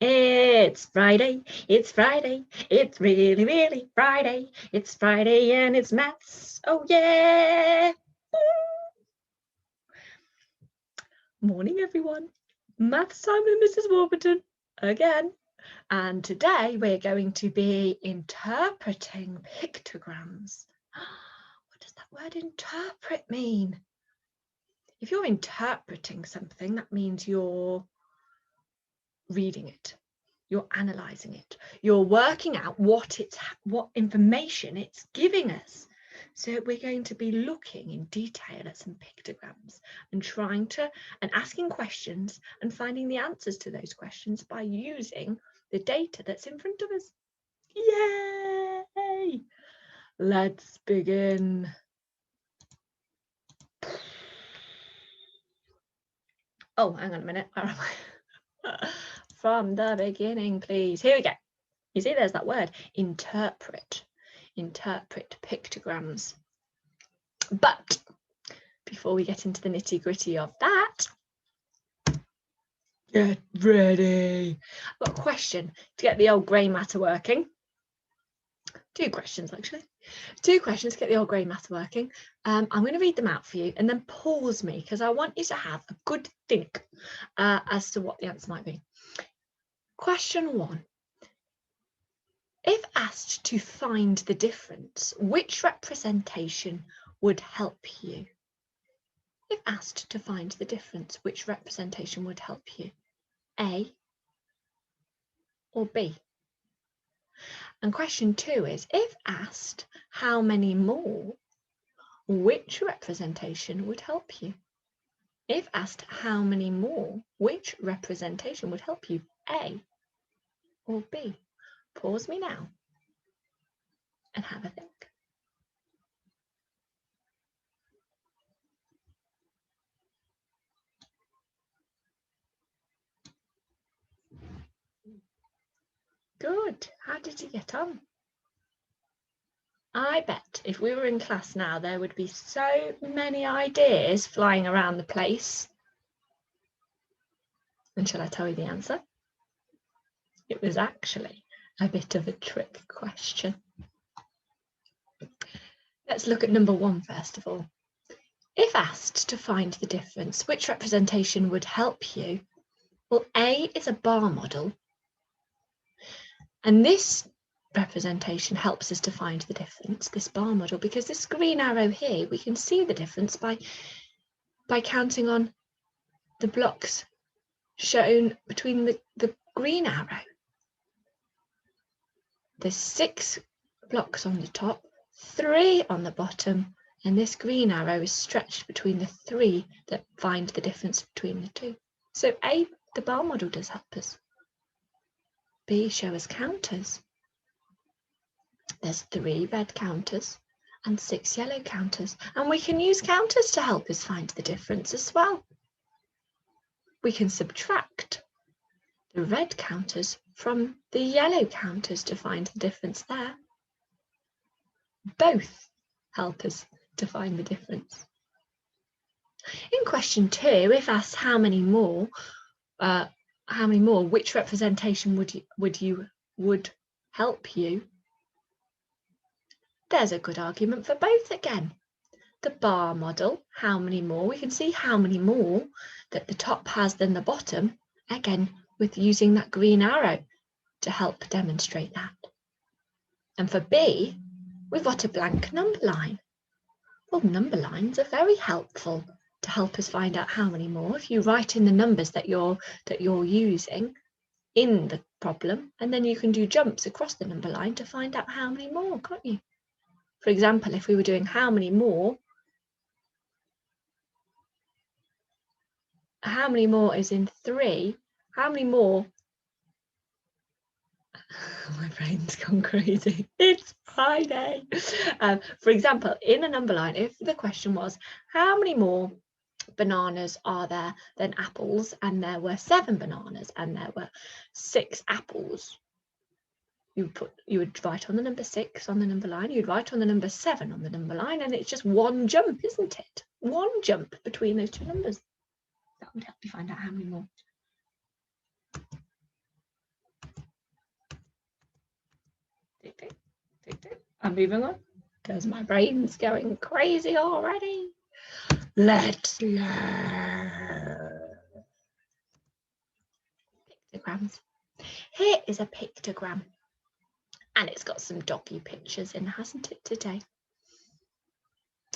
It's Friday, it's Friday, it's really, really Friday. It's Friday and it's maths, oh yeah! Morning everyone, maths time with Mrs Warburton again. And today we're going to be interpreting pictograms. What does that word interpret mean? If you're interpreting something, that means you're reading it. You're analysing it. You're working out what information it's giving us. So we're going to be looking in detail at some pictograms and asking questions and finding the answers to those questions by using the data that's in front of us. Yay! Let's begin. Oh, hang on a minute. Where am I? From the beginning, please. Here we go. You see, there's that word, interpret. Interpret pictograms. But before we get into the nitty-gritty of that, get ready. I've got a question to get the old grey matter working. Two questions, actually. Two questions to get the old grey matter working. I'm going to read them out for you and then pause me because I want you to have a good think as to what the answer might be. Question 1. If asked to find the difference, which representation would help you? If asked to find the difference, which representation would help you? A or B? And question 2 is, if asked how many more, which representation would help you? If asked how many more, which representation would help you? A or B? Pause me now and have a think. Good. How did you get on? I bet if we were in class now, there would be so many ideas flying around the place. And shall I tell you the answer? It was actually a bit of a trick question. Let's look at number 1 first of all. If asked to find the difference, which representation would help you? Well, A is a bar model. And this representation helps us to find the difference, this bar model, because this green arrow here, we can see the difference by counting on the blocks shown between the green arrow. There's 6 blocks on the top, 3 on the bottom, and this green arrow is stretched between the 3 that find the difference between the 2. So A, the bar model does help us. B, show us counters. There's 3 red counters and 6 yellow counters, and we can use counters to help us find the difference as well. We can subtract the red counters from the yellow counters to find the difference there. Both help us to find the difference. In question 2, if asked how many more, which representation would help you? There's a good argument for both again. The bar model, how many more, we can see how many more that the top has than the bottom, again with using that green arrow to help demonstrate that. And for B, we've got a blank number line. Well, number lines are very helpful to help us find out how many more. If you write in the numbers that you're using in the problem, and then you can do jumps across the number line to find out how many more, can't you? For example, if we were doing how many more is in 3, how many more? My brain's gone crazy. It's Friday. For example, in a number line, if the question was, how many more bananas are there than apples? And there were 7 bananas and there were 6 apples. You would write on the number 6 on the number line, you'd write on the number 7 on the number line, and it's just one jump, isn't it? One jump between those 2 numbers. That would help you find out how many more. I'm moving on because my brain's going crazy already. Let's learn. Pictograms. Here is a pictogram, and it's got some doggy pictures in, hasn't it, today?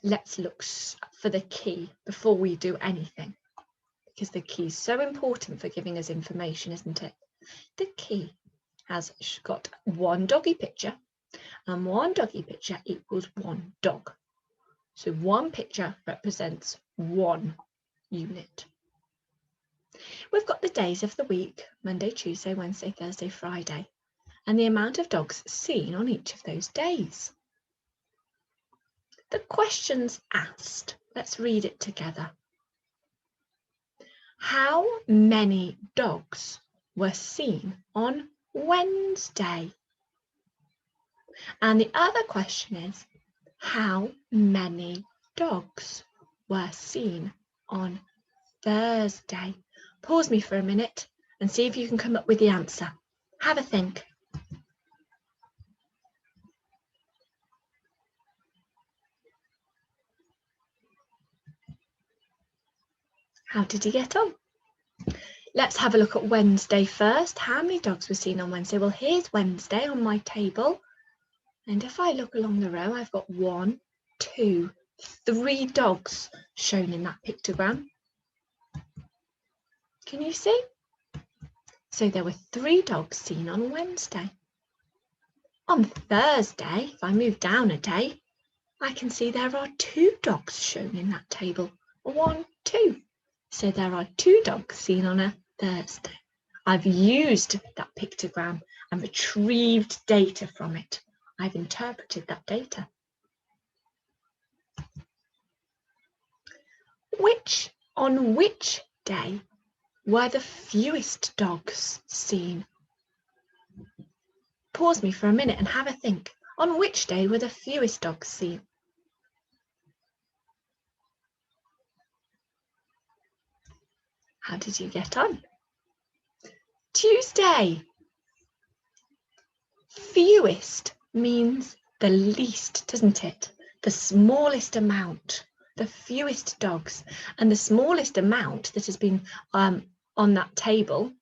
Let's look for the key before we do anything, because the key is so important for giving us information, isn't it? The key has got one doggy picture, and one doggy picture equals one dog. So one picture represents one unit. We've got the days of the week, Monday, Tuesday, Wednesday, Thursday, Friday, and the amount of dogs seen on each of those days. The questions asked, let's read it together. How many dogs were seen on Wednesday? And the other question is, how many dogs were seen on Thursday? Pause me for a minute and see if you can come up with the answer. Have a think. How did you get on? Let's have a look at Wednesday first. How many dogs were seen on Wednesday? Well, here's Wednesday on my table. And if I look along the row, I've got 1, 2, 3 dogs shown in that pictogram. Can you see? So there were 3 dogs seen on Wednesday. On Thursday, if I move down a day, I can see there are 2 dogs shown in that table. 1, 2. So there are 2 dogs seen on a Thursday. I've used that pictogram and retrieved data from it. I've interpreted that data. On which day were the fewest dogs seen? Pause me for a minute and have a think. On which day were the fewest dogs seen? How did you get on? Tuesday. Fewest means the least, doesn't it? The smallest amount, the fewest dogs. And the smallest amount that has been on that table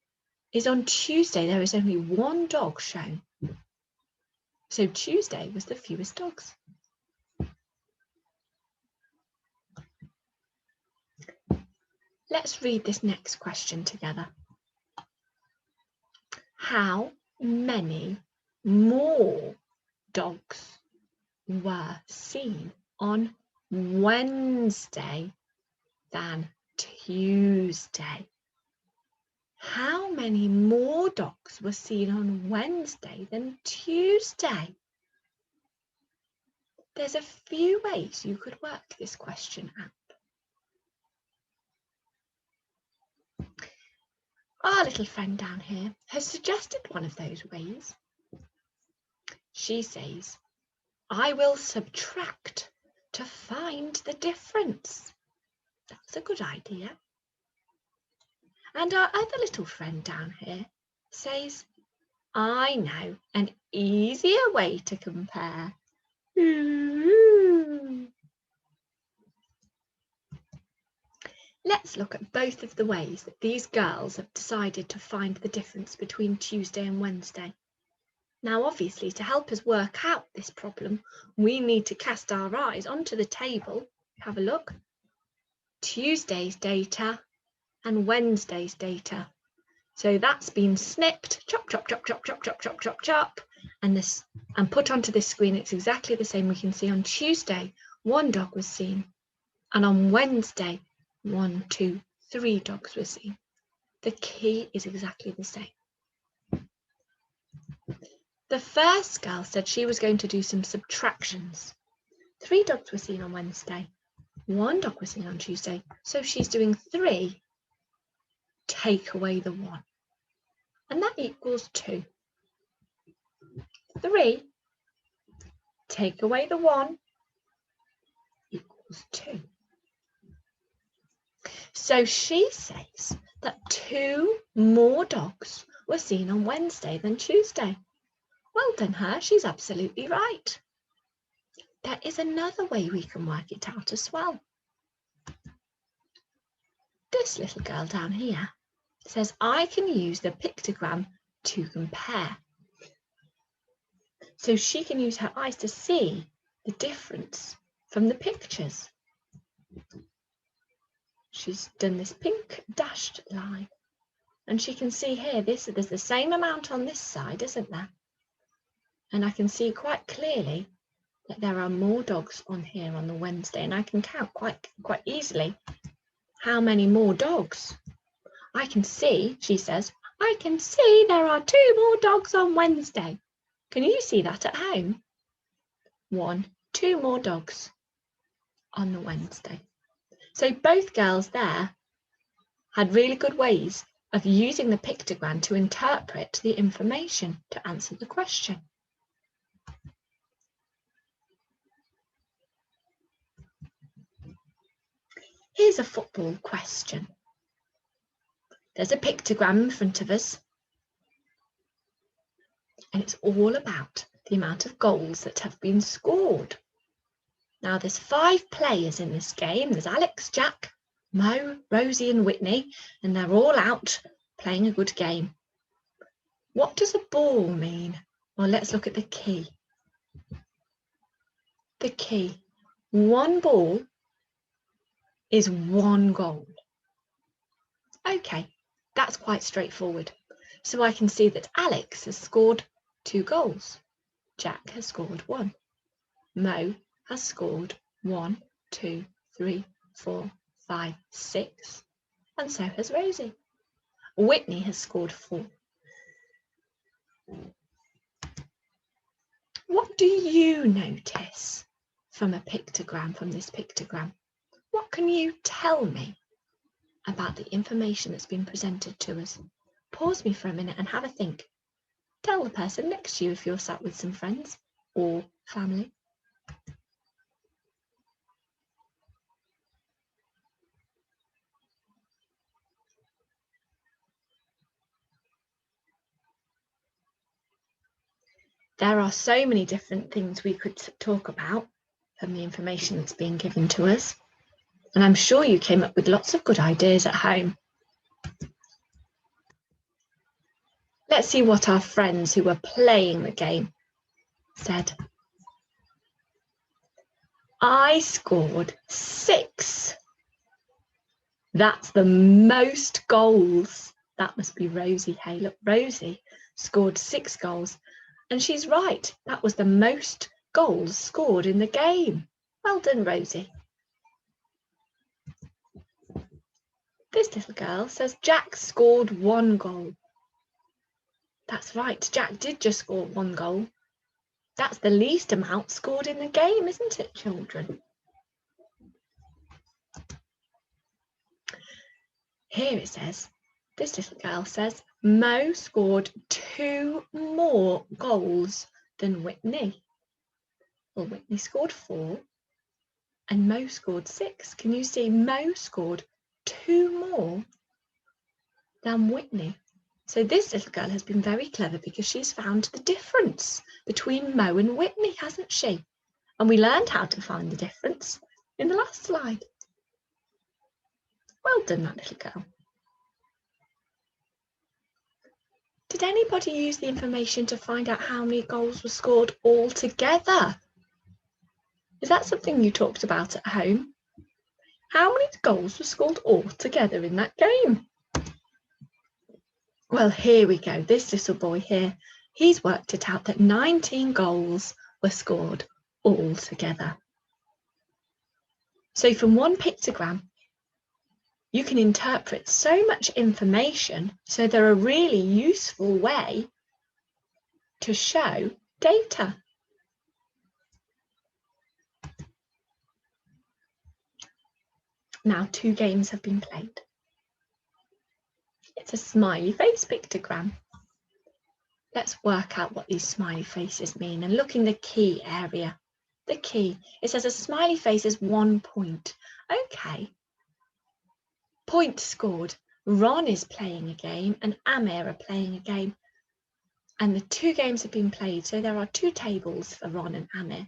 is on Tuesday. There is only 1 dog shown. So Tuesday was the fewest dogs. Let's read this next question together. How many more dogs were seen on Wednesday than Tuesday? How many more dogs were seen on Wednesday than Tuesday? There's a few ways you could work this question out. Our little friend down here has suggested one of those ways. She says, I will subtract to find the difference. That's a good idea. And our other little friend down here says, I know an easier way to compare. Let's look at both of the ways that these girls have decided to find the difference between Tuesday and Wednesday. Now, obviously, to help us work out this problem, we need to cast our eyes onto the table. Have a look. Tuesday's data and Wednesday's data. So that's been snipped, chop, chop, chop, chop, chop, chop, chop, chop, chop, and put onto this screen. It's exactly the same. We can see on Tuesday, 1 dog was seen, and on Wednesday, 1, 2, 3 dogs were seen. The key is exactly the same. The first girl said she was going to do some subtractions. 3 dogs were seen on Wednesday, 1 dog was seen on Tuesday, so she's doing 3, take away the 1, and that equals 2. 3, take away the 1, equals 2. So she says that 2 more dogs were seen on Wednesday than Tuesday. Well done her, she's absolutely right. there is another way we can work it out as well. This little girl down here says, I can use the pictogram to compare. So she can use her eyes to see the difference from the pictures. She's done this pink dashed line, and she can see here, there's the same amount on this side, isn't there? And I can see quite clearly that there are more dogs on here on the Wednesday, and I can count quite easily how many more dogs. I can see, she says, I can see there are 2 more dogs on Wednesday. Can you see that at home? 1, 2 more dogs on the Wednesday. So both girls there had really good ways of using the pictogram to interpret the information to answer the question. Here's a football question. There's a pictogram in front of us, and it's all about the amount of goals that have been scored. Now, there's 5 players in this game. There's Alex, Jack, Mo, Rosie and Whitney, and they're all out playing a good game. What does a ball mean? Well, let's look at the key. The key. 1 ball is 1 goal. Okay, that's quite straightforward. So I can see that Alex has scored 2 goals. Jack has scored 1. Mo has scored 1, 2, 3, 4, 5, 6. And so has Rosie. Whitney has scored 4. What do you notice from a pictogram, from this pictogram? What can you tell me about the information that's been presented to us? Pause me for a minute and have a think. Tell the person next to you if you're sat with some friends or family. There are so many different things we could talk about from the information that's being given to us. And I'm sure you came up with lots of good ideas at home. Let's see what our friends who were playing the game said. I scored 6. That's the most goals. That must be Rosie. Hey, look, Rosie scored 6 goals. And she's right. That was the most goals scored in the game. Well done, Rosie. This little girl says Jack scored 1 goal. That's right. Jack did just score 1 goal. That's the least amount scored in the game, isn't it, children? Here it says, this little girl says, Mo scored 2 more goals than Whitney. Well, Whitney scored 4 and Mo scored 6. Can you see Mo scored 2 more than Whitney? So this little girl has been very clever because she's found the difference between Mo and Whitney, hasn't she? And we learned how to find the difference in the last slide. Well done, that little girl. Did anybody use the information to find out how many goals were scored all together? Is that something you talked about at home? How many goals were scored all together in that game? Well, here we go. This little boy here, he's worked it out that 19 goals were scored all together. So from one pictogram, you can interpret so much information, so they're a really useful way to show data. Now 2 games have been played. It's a smiley face pictogram. Let's work out what these smiley faces mean and look in the key area. The key, it says a smiley face is 1 point. Okay. Point scored. Ron is playing a game and Amir are playing a game. And the 2 games have been played, so there are 2 tables for Ron and Amir.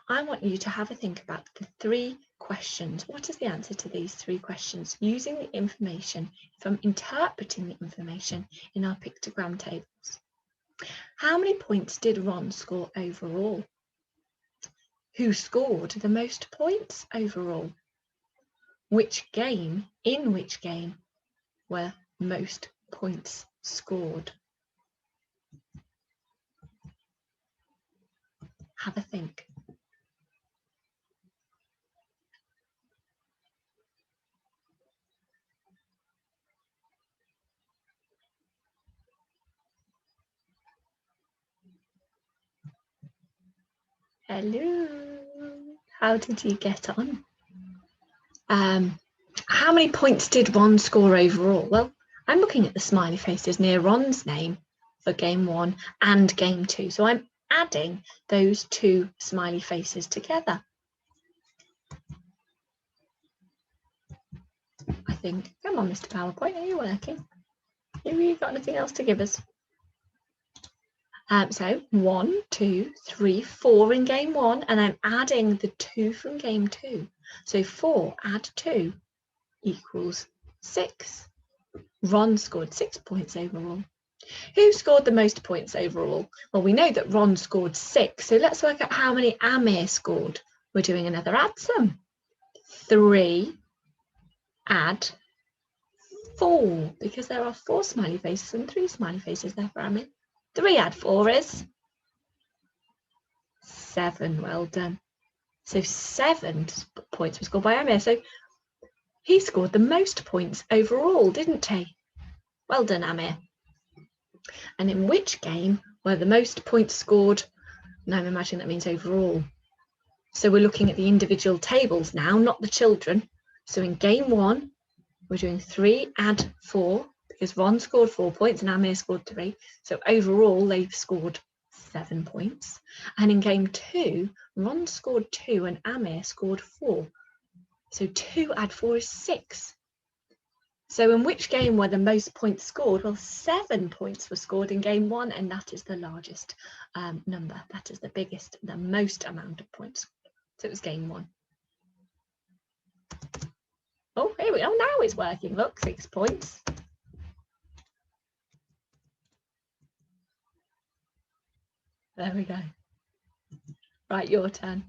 I want you to have a think about the 3 questions. What is the answer to these 3 questions using the information from interpreting the information in our pictogram tables? How many points did Ron score overall? Who scored the most points overall? In which game were most points scored? Have a think. Hello, how did you get on? How many points did Ron score overall? Well, I'm looking at the smiley faces near Ron's name for game 1 and game 2. So I'm adding those 2 smiley faces together. I think, come on, Mr. PowerPoint, are you working? Have you got anything else to give us? So 1, 2, 3, 4 in game 1, and I'm adding the 2 from game 2. So 4 add 2 equals 6. Ron scored 6 points overall. Who scored the most points overall? Well, we know that Ron scored 6, so let's work out how many Amir scored. We're doing another add sum. 3 add 4, because there are 4 smiley faces and 3 smiley faces there for Amir. 3 add 4 is 7. Well done. So 7 points were scored by Amir. So he scored the most points overall, didn't he? Well done, Amir. And in which game were the most points scored? Now I'm imagining that means overall. So we're looking at the individual tables now, not the children. So in game 1, we're doing 3 add 4, because Ron scored 4 points and Amir scored 3. So overall, they've scored 7 points. And in game 2, Ron scored 2 and Amir scored 4. So 2 add 4 is 6. So in which game were the most points scored? Well, 7 points were scored in game 1, and that is the largest number. That is the biggest, the most amount of points. So it was game 1. Oh, here we go. Now it's working. Look, 6 points. There we go. Right, your turn.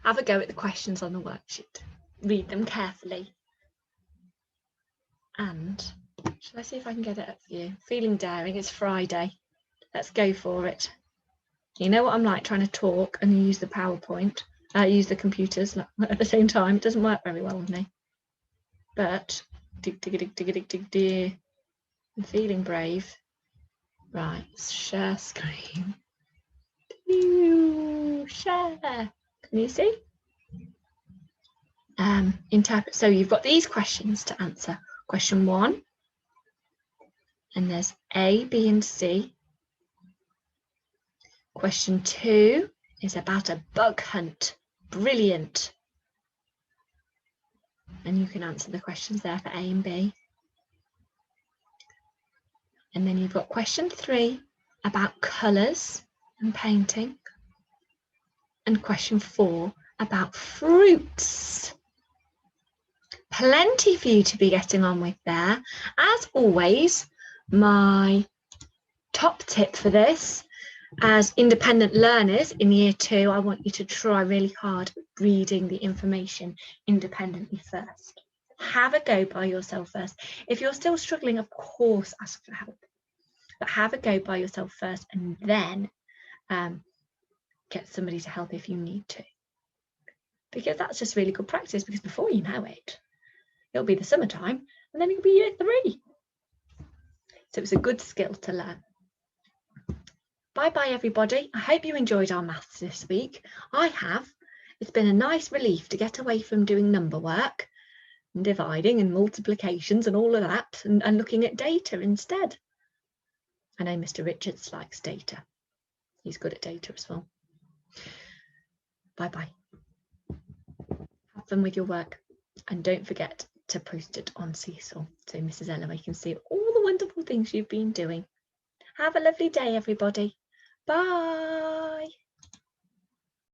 Have a go at the questions on the worksheet. Read them carefully. And shall I see if I can get it up for you? Feeling daring, it's Friday. Let's go for it. You know what I'm like, trying to talk and use the PowerPoint, use the computers at the same time. It doesn't work very well with me. But I'm feeling brave. Right, share screen. Share. Can you see? Interpret. So you've got these questions to answer. Question 1, and there's A, B, and C. Question 2 is about a bug hunt. Brilliant. And you can answer the questions there for A and B. And then you've got question 3 about colours and painting. And question 4 about fruits. Plenty for you to be getting on with there. As always, my top tip for this, as independent learners in year 2, I want you to try really hard reading the information independently first. Have a go by yourself first. If you're still struggling, of course, ask for help. But have a go by yourself first, and then get somebody to help if you need to. Because that's just really good practice, because before you know it, it'll be the summertime, and then it'll be year 3. So it's a good skill to learn. Bye-bye, everybody. I hope you enjoyed our maths this week. I have. It's been a nice relief to get away from doing number work and dividing and multiplications and all of that, and looking at data instead. I know Mr. Richards likes data. He's good at data as well. Bye-bye. Have fun with your work, and don't forget to post it on Seesaw so Mrs. Ellaway can see all the wonderful things you've been doing. Have a lovely day, everybody. Bye.